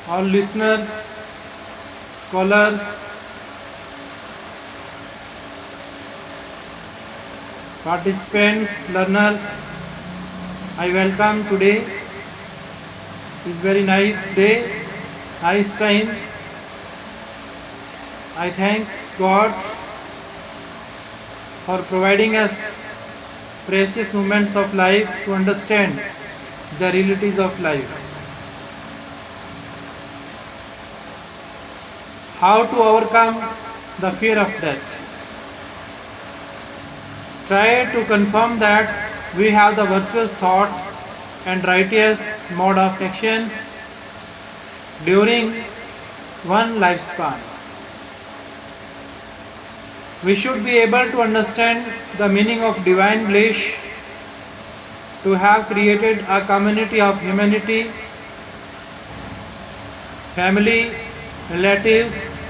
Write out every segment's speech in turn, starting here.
all listeners, scholars, participants, learners, I welcome today. It's very nice day, nice time. I thank God for providing us precious moments of life to understand the realities of life. How to overcome the fear of death. Try to confirm that we have the virtuous thoughts and righteous mode of actions during one lifespan. We should be able to understand the meaning of divine bliss, to have created a community of humanity, family, relatives,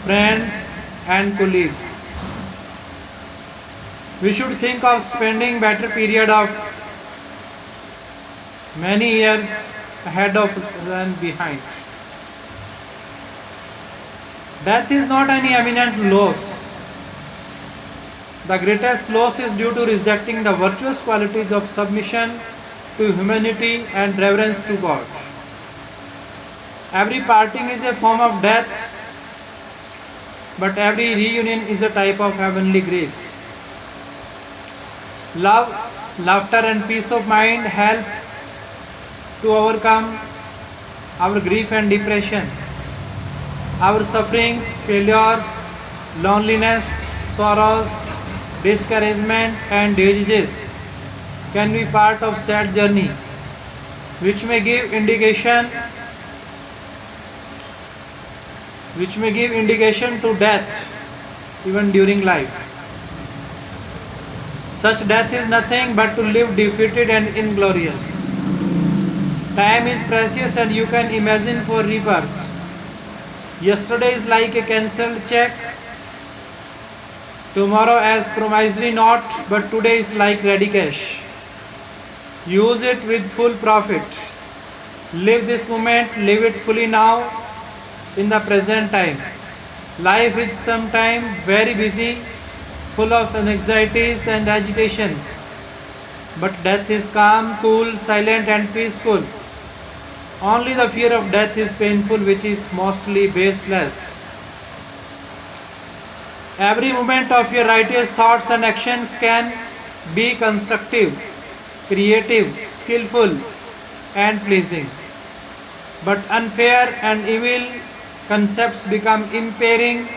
friends and colleagues. We should think of spending better period of many years ahead of us than behind. Death is not any eminent loss. The greatest loss is due to rejecting the virtuous qualities of submission to humanity and reverence to God. Every parting is a form of death, but every reunion is a type of heavenly grace. Love, laughter and peace of mind help to overcome our grief and depression. Our sufferings, failures, loneliness, sorrows, discouragement and diseases can be part of sad journey, which may give indication to death even during life. Such death is nothing but to live defeated and inglorious. Time is precious and you can imagine for rebirth. Yesterday is like a cancelled check, tomorrow as promissory note, but today is like ready cash. Use it with full profit. Live this moment, live it fully now in the present time. Life is sometimes very busy, full of anxieties and agitations. But death is calm, cool, silent and peaceful. Only the fear of death is painful, which is mostly baseless. Every moment of your righteous thoughts and actions can be constructive, creative, skillful and pleasing. But unfair and evil concepts become impairing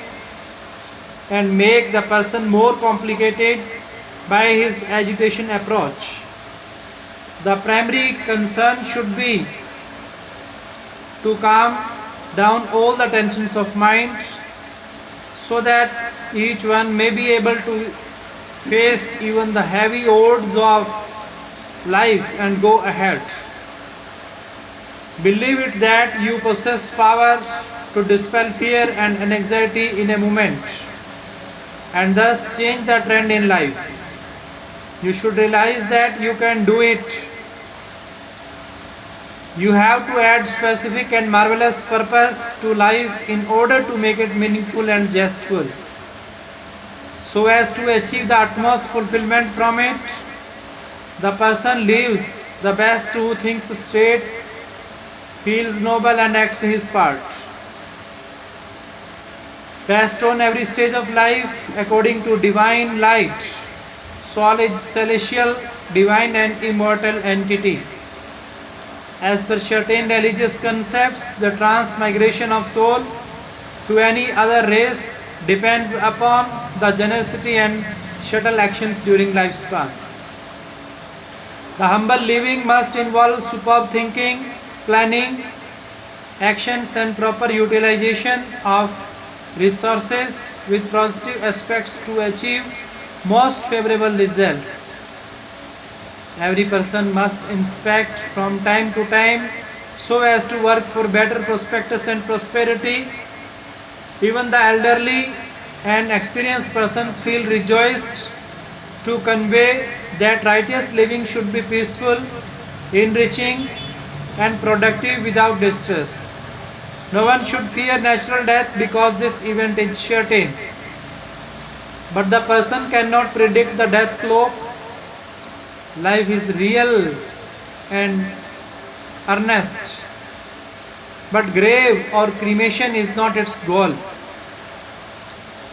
and make the person more complicated by his agitation approach. The primary concern should be to calm down all the tensions of mind so that each one may be able to face even the heavy odds of life and go ahead. Believe it that you possess power to dispel fear and anxiety in a moment and thus change the trend in life. You should realize that you can do it. You have to add specific and marvelous purpose to life in order to make it meaningful and zestful, so as to achieve the utmost fulfillment from it. The person lives the best who thinks straight, feels noble and acts his part. Best on every stage of life according to divine light, soul is celestial, divine and immortal entity. As per certain religious concepts, the transmigration of soul to any other race depends upon the generosity and subtle actions during lifespan. The humble living must involve superb thinking, planning, actions and proper utilization of resources with positive aspects to achieve most favorable results. Every person must inspect from time to time so as to work for better prospectus and prosperity. Even the elderly and experienced persons feel rejoiced to convey that righteous living should be peaceful, enriching and productive without distress. No one should fear natural death because this event is certain. But the person cannot predict the death clock. Life is real and earnest. But grave or cremation is not its goal.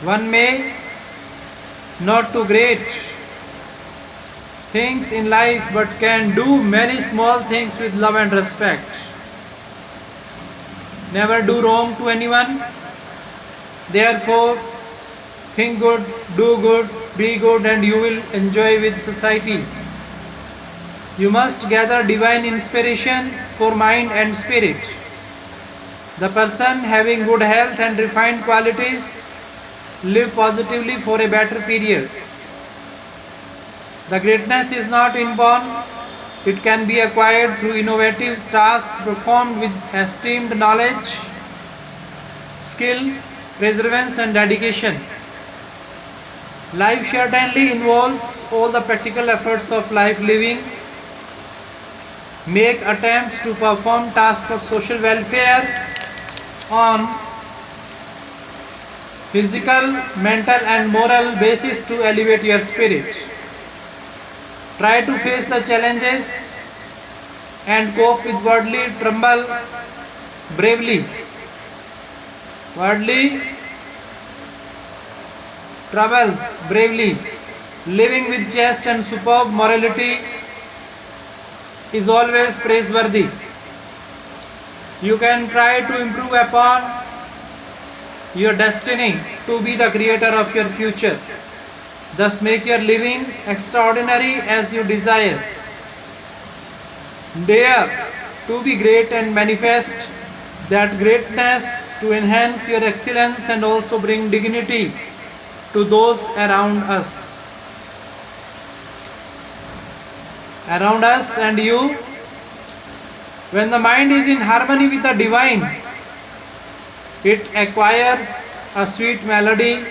One may not do great things in life but can do many small things with love and respect. Never do wrong to anyone. Therefore, think good, do good, be good, and you will enjoy with society. You must gather divine inspiration for mind and spirit. The person having good health and refined qualities live positively for a better period. The greatness is not inborn, it can be acquired through innovative tasks performed with esteemed knowledge, skill, perseverance, and dedication. Life certainly involves all the practical efforts of life living. Make attempts to perform tasks of social welfare on physical, mental, and moral basis to elevate your spirit. Try to face the challenges and cope with worldly trouble bravely. Worldly troubles bravely. Living with chaste and superb morality is always praiseworthy. You can try to improve upon your destiny to be the creator of your future. Thus make your living extraordinary as you desire. Dare to be great and manifest that greatness to enhance your excellence and also bring dignity to those around us. Around us and you. When the mind is in harmony with the divine, it acquires a sweet melody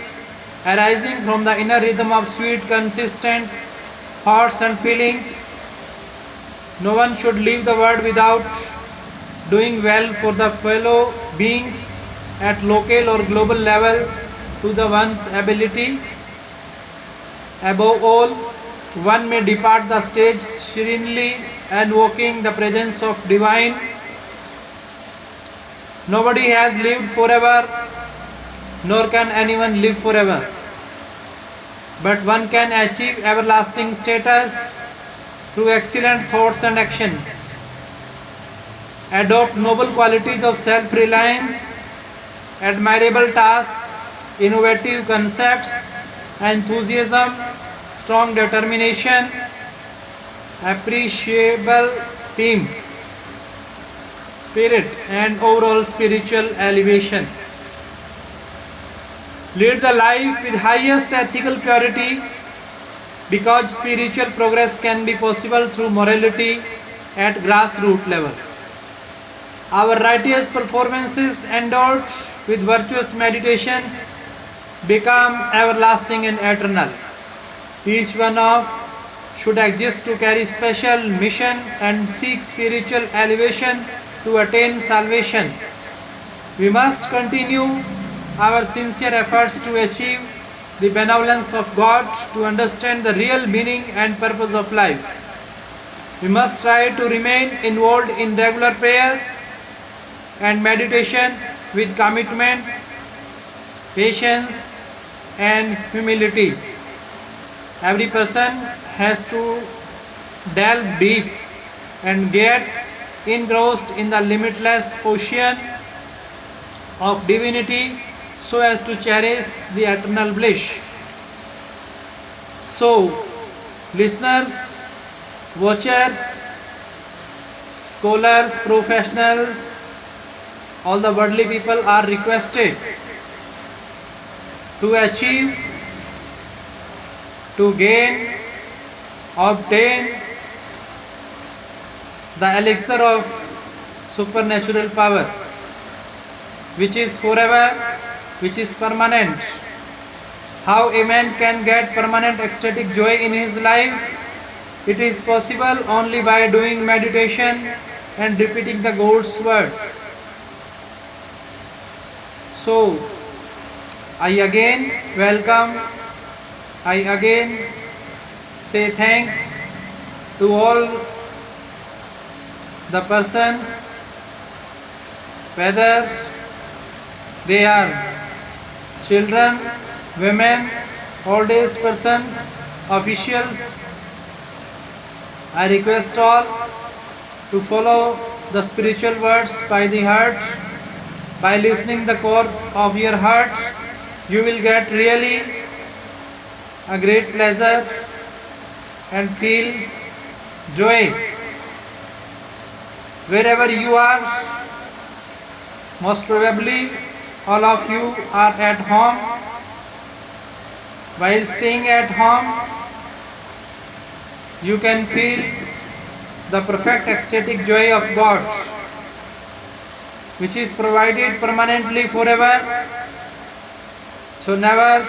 arising from the inner rhythm of sweet, consistent thoughts and feelings. No one should leave the world without doing well for the fellow beings at local or global level to the one's ability. Above all, one may depart the stage serenely invoking the presence of divine. Nobody has lived forever, nor can anyone live forever. But one can achieve everlasting status through excellent thoughts and actions. Adopt noble qualities of self-reliance, admirable tasks, innovative concepts, enthusiasm, strong determination, appreciable team spirit, and overall spiritual elevation. Lead the life with highest ethical purity because spiritual progress can be possible through morality at grassroots level. Our righteous performances endowed with virtuous meditations become everlasting and eternal. Each one of should exist to carry special mission and seek spiritual elevation to attain salvation. We must continue our sincere efforts to achieve the benevolence of God, to understand the real meaning and purpose of life. We must try to remain involved in regular prayer and meditation with commitment, patience, and humility. Every person has to delve deep and get engrossed in the limitless ocean of divinity so as to cherish the eternal bliss. So, listeners, watchers, scholars, professionals, all the worldly people are requested to achieve, to gain, obtain the elixir of supernatural power, which is forever, which is permanent. How a man can get permanent ecstatic joy in his life? It is possible only by doing meditation and repeating the God's words. So I again welcome, I again say thanks to all the persons, whether they are children, women, old aged persons, officials. I request all to follow the spiritual words by the heart. By listening the core of your heart, you will get really a great pleasure and feel joy. Wherever you are, most probably all of you are at home. While staying at home, you can feel the perfect ecstatic joy of God, which is provided permanently forever. So never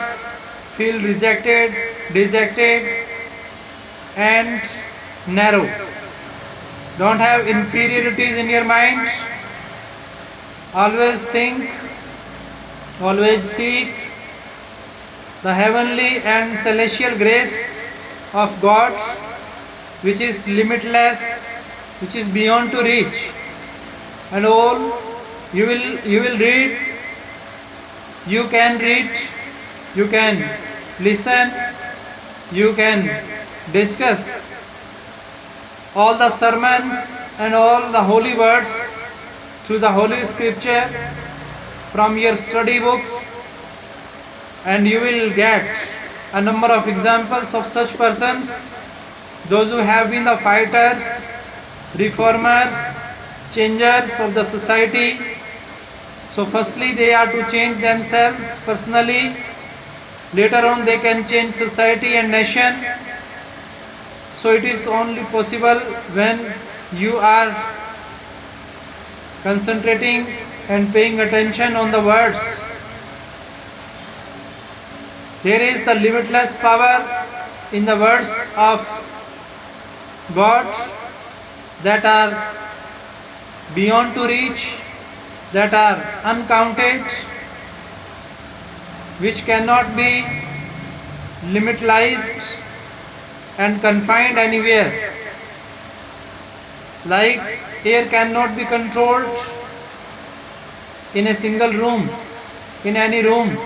feel rejected, dejected and narrow. Don't have inferiorities in your mind. Always think, always seek the heavenly and celestial grace of God, which is limitless, which is beyond to reach. And all you will read, you can read, you can listen, you can discuss all the sermons and all the holy words through the holy scripture from your study books, and you will get a number of examples of such persons, those who have been the fighters, reformers, changers of the society. So firstly they are to change themselves personally, later on they can change society and nation. So it is only possible when you are concentrating and paying attention on the words. There is the limitless power in the words of God that are beyond to reach, that are uncounted, which cannot be limitized and confined anywhere. Like air cannot be controlled in a single room, in any room.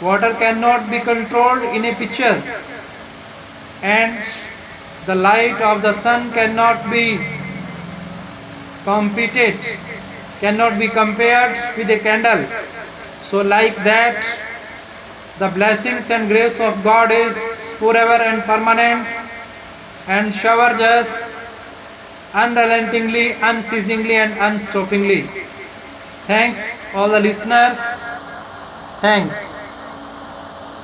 Water cannot be controlled in a pitcher, and the light of the sun cannot be cannot be compared with a candle. So like that, the blessings and grace of God is forever and permanent, and showers us unrelentingly, unceasingly and unstoppingly. Thanks all the listeners. Thanks.